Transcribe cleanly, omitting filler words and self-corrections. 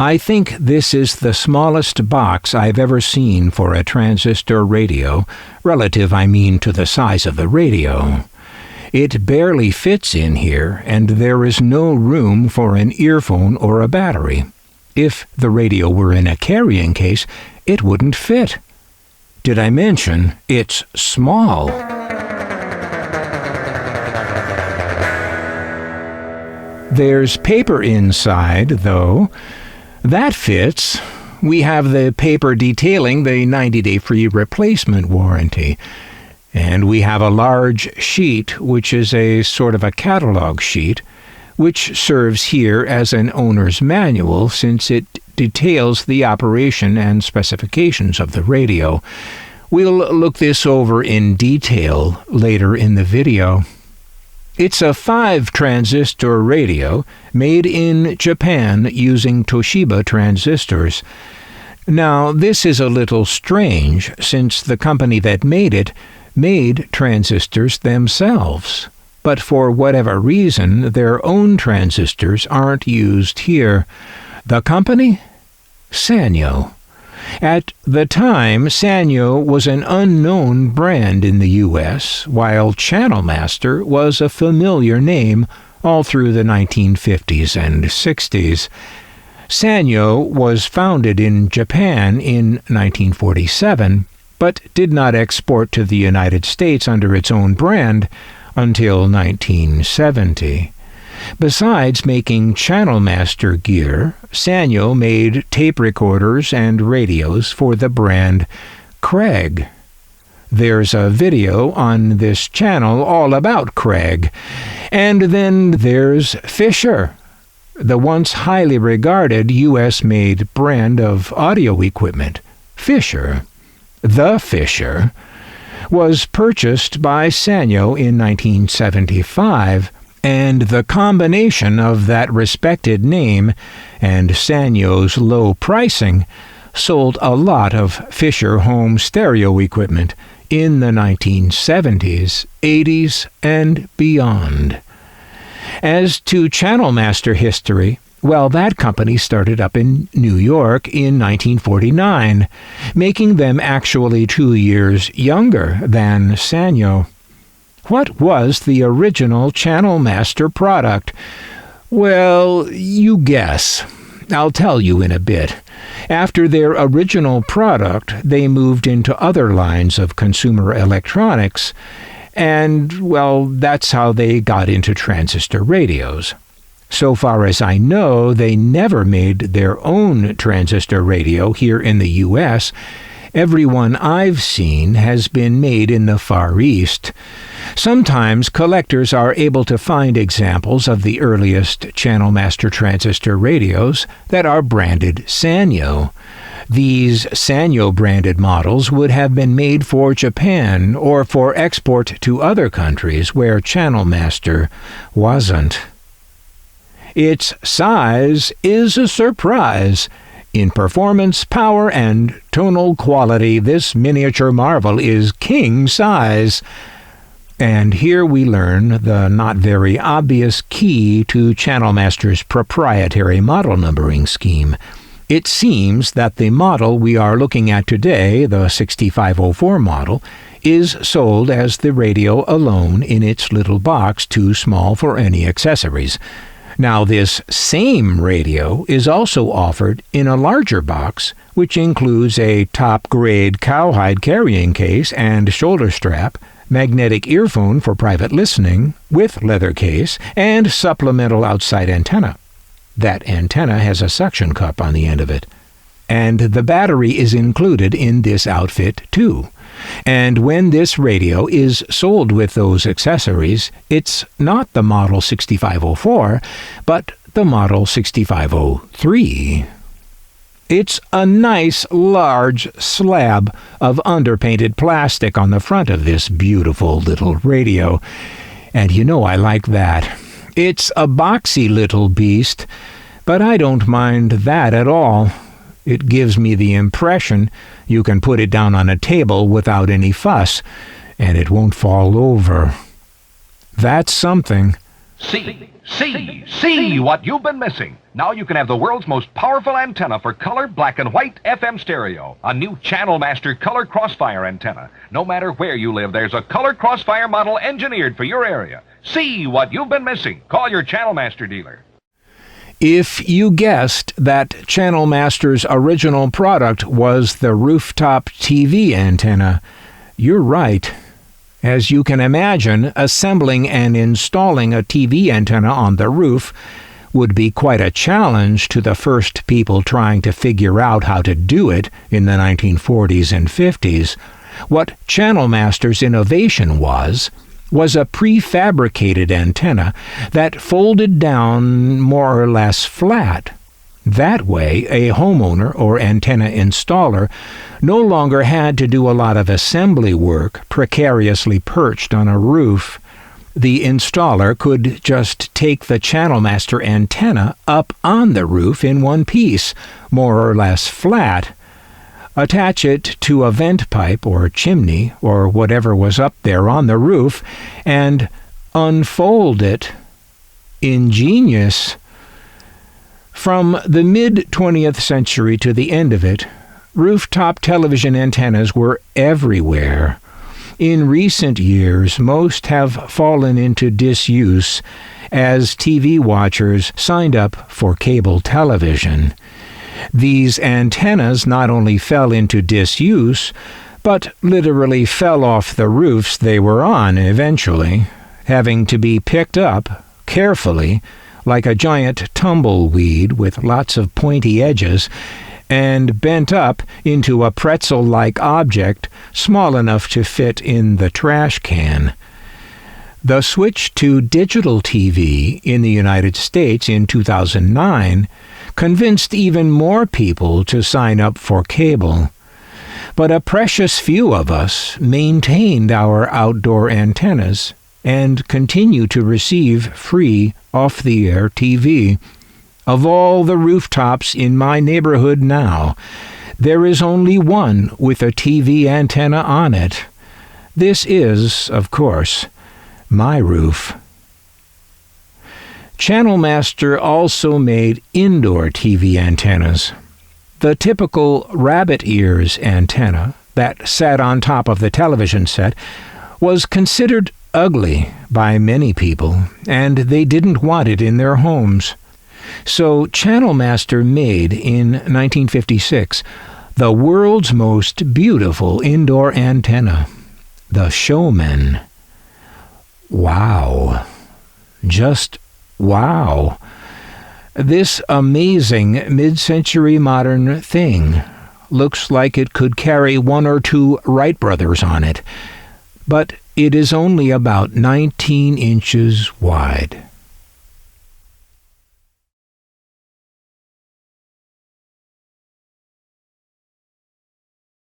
I think this is the smallest box I've ever seen for a transistor radio, relative, I mean, to the size of the radio. It barely fits in here, and there is no room for an earphone or a battery. If the radio were in a carrying case, it wouldn't fit. Did I mention it's small? There's paper inside, though. That fits. We have the paper detailing the 90-day free replacement warranty. And we have a large sheet, which is a sort of a catalog sheet, which serves here as an owner's manual since it details the operation and specifications of the radio. We'll look this over in detail later in the video. It's a 5-transistor radio made in Japan using Toshiba transistors. Now, this is a little strange since the company that made it made transistors themselves. But for whatever reason, their own transistors aren't used here. The company? Sanyo. At the time, Sanyo was an unknown brand in the U.S., while Channel Master was a familiar name all through the 1950s and 60s. Sanyo was founded in Japan in 1947, but did not export to the United States under its own brand until 1970. Besides making Channel Master gear, Sanyo made tape recorders and radios for the brand Craig. There's a video on this channel all about Craig. And then there's Fisher, the once highly regarded U.S.-made brand of audio equipment. Fisher, the Fisher, was purchased by Sanyo in 1975, and the combination of that respected name and Sanyo's low pricing sold a lot of Fisher home stereo equipment in the 1970s, 80s, and beyond. As to Channel Master history, well, that company started up in New York in 1949, making them actually 2 years younger than Sanyo. What was the original Channel Master product? Well, you guess. I'll tell you in a bit. After their original product, they moved into other lines of consumer electronics, and, well, that's how they got into transistor radios. So far as I know, they never made their own transistor radio here in the U.S. Every one I've seen has been made in the Far East. Sometimes collectors are able to find examples of the earliest Channel Master transistor radios that are branded Sanyo. These Sanyo-branded models would have been made for Japan or for export to other countries where Channel Master wasn't. Its size is a surprise. In performance, power, and tonal quality, this miniature marvel is king size. And here we learn the not very obvious key to Channel Master's proprietary model numbering scheme. It seems that the model we are looking at today, the 6504 model, is sold as the radio alone in its little box, too small for any accessories. Now, this same radio is also offered in a larger box, which includes a top-grade cowhide carrying case and shoulder strap, magnetic earphone for private listening, with leather case, and supplemental outside antenna. That antenna has a suction cup on the end of it. And the battery is included in this outfit, too. And when this radio is sold with those accessories, it's not the Model 6504, but the Model 6503. It's a nice, large slab of underpainted plastic on the front of this beautiful little radio. And you know I like that. It's a boxy little beast, but I don't mind that at all. It gives me the impression you can put it down on a table without any fuss, and it won't fall over. That's something. See. See what you've been missing. Now you can have the world's most powerful antenna for color, black and white, FM stereo. A new Channel Master Color Crossfire antenna. No matter where you live, there's a Color Crossfire model engineered for your area. See what you've been missing. Call your Channel Master dealer. If you guessed that Channel Master's original product was the Rooftop TV antenna, you're right. As you can imagine, assembling and installing a TV antenna on the roof would be quite a challenge to the first people trying to figure out how to do it in the 1940s and 50s. What Channel Master's innovation was a prefabricated antenna that folded down more or less flat. That way, a homeowner or antenna installer no longer had to do a lot of assembly work precariously perched on a roof. The installer could just take the Channel Master antenna up on the roof in one piece, more or less flat, attach it to a vent pipe or chimney or whatever was up there on the roof, and unfold it. Ingenious. From the mid-20th century to the end of it, rooftop television antennas were everywhere. In recent years, most have fallen into disuse as TV watchers signed up for cable television. These antennas not only fell into disuse, but literally fell off the roofs they were on eventually, having to be picked up carefully like a giant tumbleweed with lots of pointy edges, and bent up into a pretzel-like object small enough to fit in the trash can. The switch to digital TV in the United States in 2009 convinced even more people to sign up for cable. But a precious few of us maintained our outdoor antennas and continue to receive free off-the-air TV. Of all the rooftops in my neighborhood now, there is only one with a TV antenna on it. This is, of course, my roof. Channel Master also made indoor TV antennas. The typical rabbit ears antenna that sat on top of the television set was considered ugly by many people, and they didn't want it in their homes. So Channel Master made in 1956 the world's most beautiful indoor antenna, the Showman. Wow. Just wow. This amazing mid-century modern thing looks like it could carry one or two Wright brothers on it, but it is only about 19 inches wide.